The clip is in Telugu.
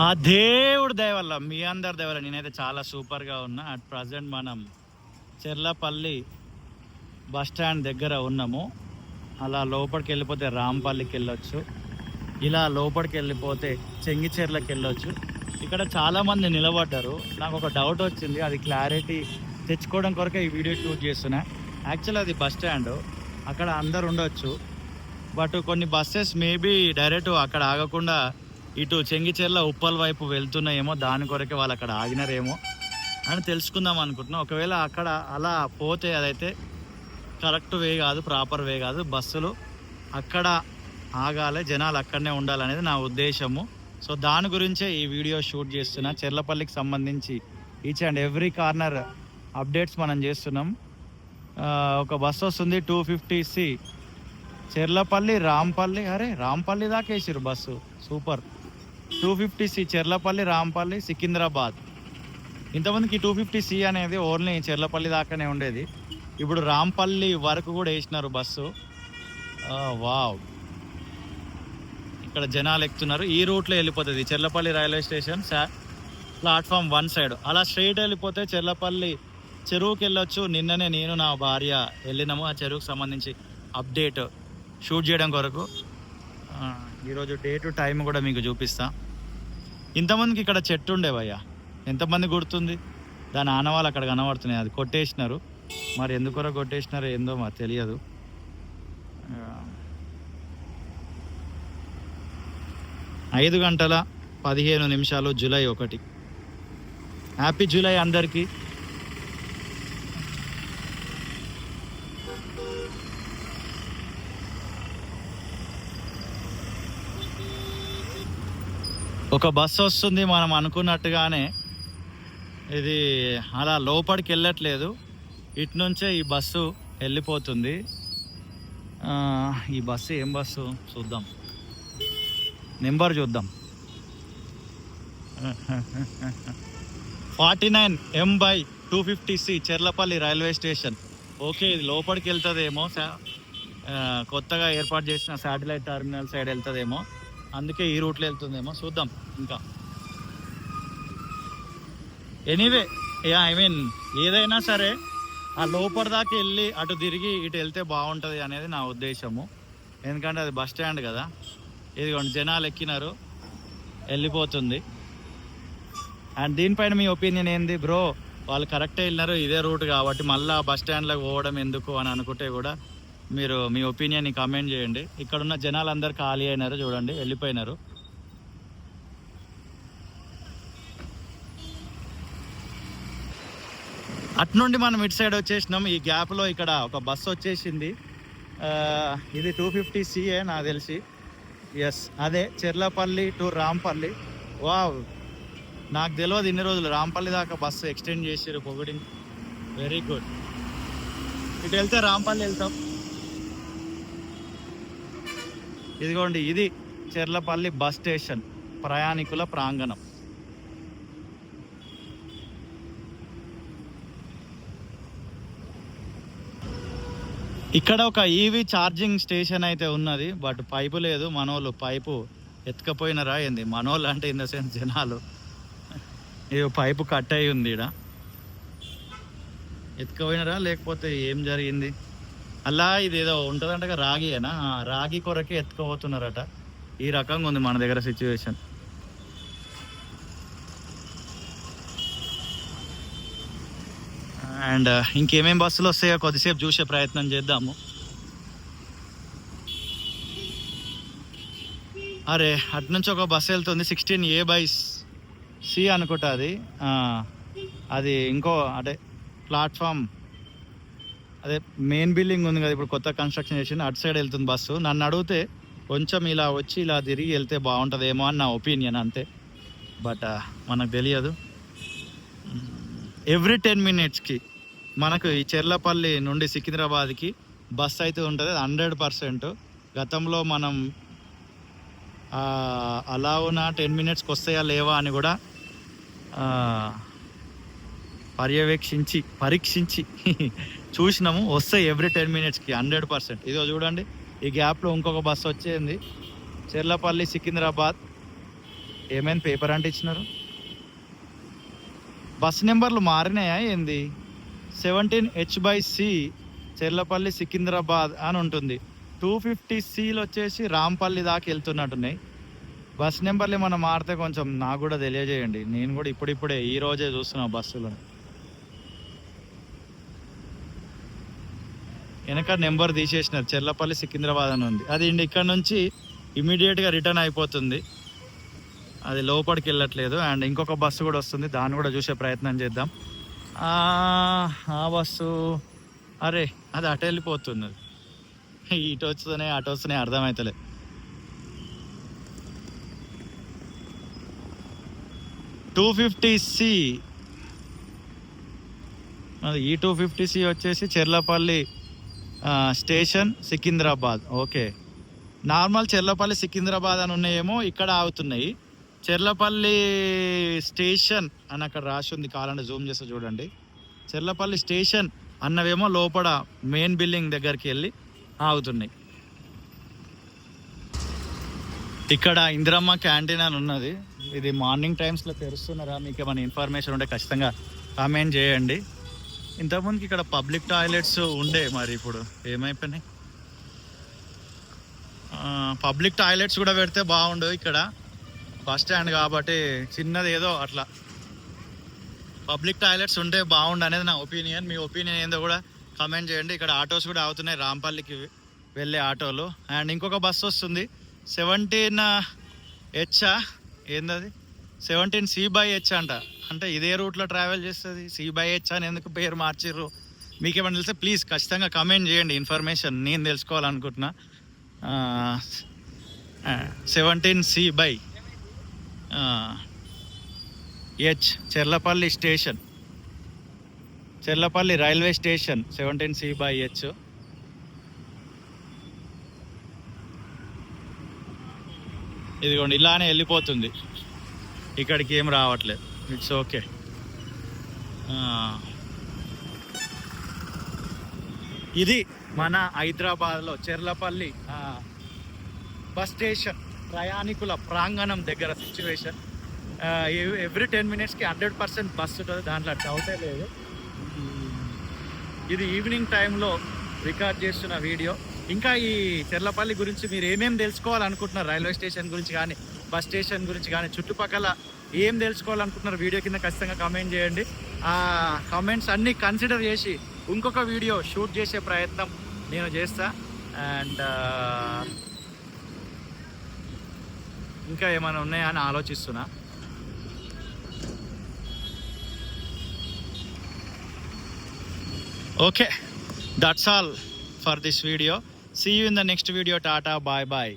ఆ దేవుడి దయ వల్ల, మీ అందరి దయ వల్ల నేనైతే చాలా సూపర్గా ఉన్నా. అట్ ప్రజెంట్ మనం చెర్లపల్లి బస్ స్టాండ్ దగ్గర ఉన్నాము. అలా లోపలికి వెళ్ళిపోతే రాంపల్లికి వెళ్ళొచ్చు, ఇలా లోపలికి వెళ్ళిపోతే చెంగిచెర్లకి వెళ్ళొచ్చు. ఇక్కడ చాలామంది నిలబడ్డారు. నాకు ఒక డౌట్ వచ్చింది, అది క్లారిటీ తెచ్చుకోవడం కొరకే ఈ వీడియో షూట్ చేస్తున్నా. యాక్చువల్ అది బస్ స్టాండ్, అక్కడ అందరు ఉండొచ్చు. బట్ కొన్ని బస్సెస్ మేబీ డైరెక్ట్ అక్కడ ఆగకుండా ఇటు చెంగిచెర్ల ఉప్పల్ వైపు వెళ్తున్నాయేమో, దాని కొరకే వాళ్ళు అక్కడ ఆగినారేమో అని తెలుసుకుందాం అనుకుంటున్నాం. ఒకవేళ అక్కడ అలా పోతే అదైతే కరెక్ట్ వే కాదు, ప్రాపర్ వే కాదు. బస్సులు అక్కడ ఆగాలి, జనాలు అక్కడనే ఉండాలనేది నా ఉద్దేశము. సో దాని గురించే ఈ వీడియో షూట్ చేస్తున్నా. చెర్లపల్లికి సంబంధించి each and every corner updates మనం చేస్తున్నాం. ఒక బస్సు వస్తుంది 250C చెర్లపల్లి రాంపల్లి. అరే రాంపల్లి దాకా వేసారు bus, super. 250C Cherlapally Rampally Secunderabad. ఇంతమందికి 250C అనేది ఓన్లీ చెర్లపల్లి దాకానే ఉండేది, ఇప్పుడు రాంపల్లి వరకు కూడా వేసినారు బస్సు. వావ్, ఇక్కడ జనాలు ఎక్కుతున్నారు. ఈ రూట్లో వెళ్ళిపోతుంది Cherlapally railway station, platform 1 side. అలా స్ట్రైట్ వెళ్ళిపోతే చెర్లపల్లి చెరువుకి వెళ్ళొచ్చు. నిన్ననే నేను నా భార్య వెళ్ళినాము ఆ చెరువుకు సంబంధించి అప్డేట్ షూట్ చేయడం కొరకు. ఈరోజు డేటు టైం కూడా మీకు చూపిస్తా. ఇంతమందికి ఇక్కడ చెట్టు ఉండేవయ్యా, ఎంతమంది గుర్తుంది? దాని ఆనవాళ్ళు అక్కడ కనబడుతున్నాయి. అది కొట్టేసినారు, మరి ఎందుకొర కొట్టేసినారో ఏందో మాకు తెలియదు. 5:15 జూలై 1. హ్యాపీ జూలై అందరికీ. ఒక బస్సు వస్తుంది, మనం అనుకున్నట్టుగానే ఇది అలా లోపలికి వెళ్ళట్లేదు, ఇటు నుంచే ఈ బస్సు వెళ్ళిపోతుంది. ఈ బస్సు ఏం బస్సు చూద్దాం, నెంబర్ చూద్దాం. 49M/250C Cherlapally railway station. Okay, ఇది లోపలికి వెళ్తుందేమో, కొత్తగా ఏర్పాటు చేసిన శాటిలైట్ టర్మినల్ సైడ్ వెళ్తుందేమో, అందుకే ఈ రూట్లో వెళ్తుందేమో చూద్దాం. ఇంకా ఎనీవే, ఐ మీన్ ఏదైనా సరే ఆ లోపల దాకా వెళ్ళి అటు తిరిగి ఇటు వెళ్తే బాగుంటుంది అనేది నా ఉద్దేశము. ఎందుకంటే అది బస్ స్టాండ్ కదా. ఇదిగోండి జనాలు ఎక్కినారు, వెళ్ళిపోతుంది. అండ్ దీనిపైన మీ ఒపీనియన్ ఏంది బ్రో? వాళ్ళు కరెక్టే వెళ్ళినారు, ఇదే రూట్ కాబట్టి మళ్ళీ బస్ స్టాండ్లోకి పోవడం ఎందుకు అని అనుకుంటే కూడా మీరు మీ ఒపీనియన్ని కామెంట్ చేయండి. ఇక్కడున్న జనాలు అందరు ఖాళీ అయినారు, చూడండి వెళ్ళిపోయినారు. అట్నుండి మనం ఇటు సైడ్ వచ్చేసినాం. ఈ గ్యాప్లో ఇక్కడ ఒక బస్సు వచ్చేసింది. ఇది 250CA నాకు తెలిసి. ఎస్, అదే చెర్లపల్లి టు రాంపల్లి. వావ్, నాకు తెలియదు ఇన్ని రోజులు రాంపల్లి దాకా బస్సు ఎక్స్టెండ్ చేసారు, పొగిడి. Very good. ఇటు వెళ్తే రాంపల్లి వెళ్తాం. ఇదిగోండి, ఇది చెర్లపల్లి బస్ స్టేషన్, ప్రయాణికుల ప్రాంగణం. ఇక్కడ ఒక ఈవీ ఛార్జింగ్ స్టేషన్ అయితే ఉన్నది, బట్ పైపు లేదు. మనోళ్ళు పైపు ఎత్తుకపోయినారా ఏంది? మనోళ్ళు అంటే ఇన్ ద సెన్స్ జనాలు. ఇది పైపు కట్ అయి ఉంది, ఇక్కడ ఎత్తుకపోయినారా లేకపోతే ఏం జరిగింది? అలా ఇది ఏదో ఉంటుందంట, రాగియేనా? రాగి కొరకే ఎత్తుకుపోతున్నారట. ఈ రకంగా ఉంది మన దగ్గర సిచ్యువేషన్. అండ్ ఇంకేమేం బస్సులు వస్తాయో కొద్దిసేపు చూసే ప్రయత్నం చేద్దాము. అరే, అటు నుంచి ఒక బస్సు వెళ్తుంది 16A/C అనుకుంటా. అది ఇంకో అదే ప్లాట్ఫామ్, అదే మెయిన్ బిల్డింగ్ ఉంది కదా, ఇప్పుడు కొత్త కన్స్ట్రక్షన్ చేసింది, అటు సైడ్ వెళ్తుంది బస్సు. నన్ను అడిగితే కొంచెం ఇలా వచ్చి ఇలా తిరిగి వెళ్తే బాగుంటుందేమో అని నా ఒపీనియన్, అంతే. బట్ మనకు తెలియదు. ఎవ్రీ 10 minutesకి మనకు ఈ చెర్లపల్లి నుండి సికింద్రాబాద్కి బస్ అయితే ఉంటుంది, 100%. గతంలో మనం అలా ఉన్న 10 minutesకి వస్తాయా లేవా అని కూడా పరీక్షించి చూసినాము. వస్తాయి ఎవ్రీ 10 minutesకి 100%. ఇదో చూడండి, ఈ గ్యాప్లో ఇంకొక బస్సు వచ్చేది చెర్లపల్లి సికింద్రాబాద్ ఏమైంది పేపర్ అంటే ఇచ్చినారు? బస్ నెంబర్లు మారినాయా ఏంది? 17H/C చెర్లపల్లి సికింద్రాబాద్ అని ఉంటుంది. 250Cలు వచ్చేసి రాంపల్లి దాకా వెళ్తున్నట్టున్నాయి. బస్ నెంబర్లు ఏమన్నా మారితే కొంచెం నాకు కూడా తెలియజేయండి. నేను కూడా ఇప్పుడిప్పుడే ఈ రోజే చూస్తున్నా బస్సులను. వెనక నెంబర్ తీసేసినారు, చెర్లపల్లి సికింద్రాబాద్ అని ఉంది. అది ఇక్కడ నుంచి ఇమీడియట్గా రిటర్న్ అయిపోతుంది, అది లోపలికి వెళ్ళట్లేదు. అండ్ ఇంకొక బస్సు కూడా వస్తుంది, దాన్ని కూడా చూసే ప్రయత్నం చేద్దాం. ఆ బస్సు అరే అది అటు వెళ్ళిపోతుంది, ఇటు వస్తున్నాయి అటు వస్తున్నాయి అర్థమవుతలే. (250C) అది ఈ 250C వచ్చేసి Cherlapally station Secunderabad. Okay, normal Cherlapally Secunderabad అని ఉన్నాయేమో ఇక్కడ ఆగుతున్నాయి. చెర్లపల్లి స్టేషన్ అని అక్కడ రాసి ఉంది, కావాలంటే జూమ్ చేస్తే చూడండి. చెర్లపల్లి స్టేషన్ అన్నవేమో లోపల మెయిన్ బిల్డింగ్ దగ్గరికి వెళ్ళి ఆగుతున్నాయి. ఇక్కడ ఇందిరమ్మ క్యాంటీన్ అని ఉన్నది. ఇది మార్నింగ్ టైమ్స్లో తెరుస్తున్నారా? మీకు ఏమైనా ఇన్ఫర్మేషన్ ఉంటే ఖచ్చితంగా కామెంట్ చేయండి. ఇంతకుముందుకి ఇక్కడ పబ్లిక్ టాయిలెట్స్ ఉండే, మరి ఇప్పుడు ఏమైపోయినాయి? పబ్లిక్ టాయిలెట్స్ కూడా పెడితే బాగుండు. ఇక్కడ బస్ స్టాండ్ కాబట్టి చిన్నది ఏదో అట్లా పబ్లిక్ టాయిలెట్స్ ఉంటే బాగుండు అనేది నా ఒపీనియన్. మీ ఒపీనియన్ ఏందో కూడా కమెంట్ చేయండి. ఇక్కడ ఆటోస్ కూడా అవుతున్నాయి, రాంపల్లికి వెళ్ళే ఆటోలు. అండ్ ఇంకొక బస్సు వస్తుంది 17H ఏందది 17C/H అంటే ఇదే రూట్లో ట్రావెల్ చేస్తుంది. C/H అని ఎందుకు పేరు మార్చిర్రు? మీకేమైనా తెలిస్తే ప్లీజ్ ఖచ్చితంగా కమెంట్ చేయండి. ఇన్ఫర్మేషన్ నేను తెలుసుకోవాలనుకుంటున్నా. 17C/H Cherlapally station, Cherlapally railway station 17C/H. ఇదిగోండి ఇలానే వెళ్ళిపోతుంది, ఇక్కడికి ఏం రావట్లేదు. It's okay. ఇది మన హైదరాబాద్లో చెర్లపల్లి బస్ స్టేషన్ ప్రయాణికుల ప్రాంగణం దగ్గర సిచ్యువేషన్. ఎవ్రీ 10 minutesకి 100% బస్సు ఉంటుంది, దాంట్లో డౌటే లేదు. ఇది ఈవినింగ్ టైంలో రికార్డ్ చేస్తున్న వీడియో. ఇంకా ఈ చెర్లపల్లి గురించి మీరు ఏమేమి తెలుసుకోవాలనుకుంటున్నారు, రైల్వే స్టేషన్ గురించి కానీ బస్ స్టేషన్ గురించి కానీ చుట్టుపక్కల ఏం తెలుసుకోవాలనుకుంటున్నారు వీడియో కింద ఖచ్చితంగా కామెంట్ చేయండి. ఆ కామెంట్స్ అన్నీ కన్సిడర్ చేసి ఇంకొక వీడియో షూట్ చేసే ప్రయత్నం నేను చేస్తా. అండ్ ఇంకా ఏమైనా ఉన్నాయా అని ఆలోచిస్తున్నా. Okay, that's all for this video. See you in the next video. Tata, bye bye.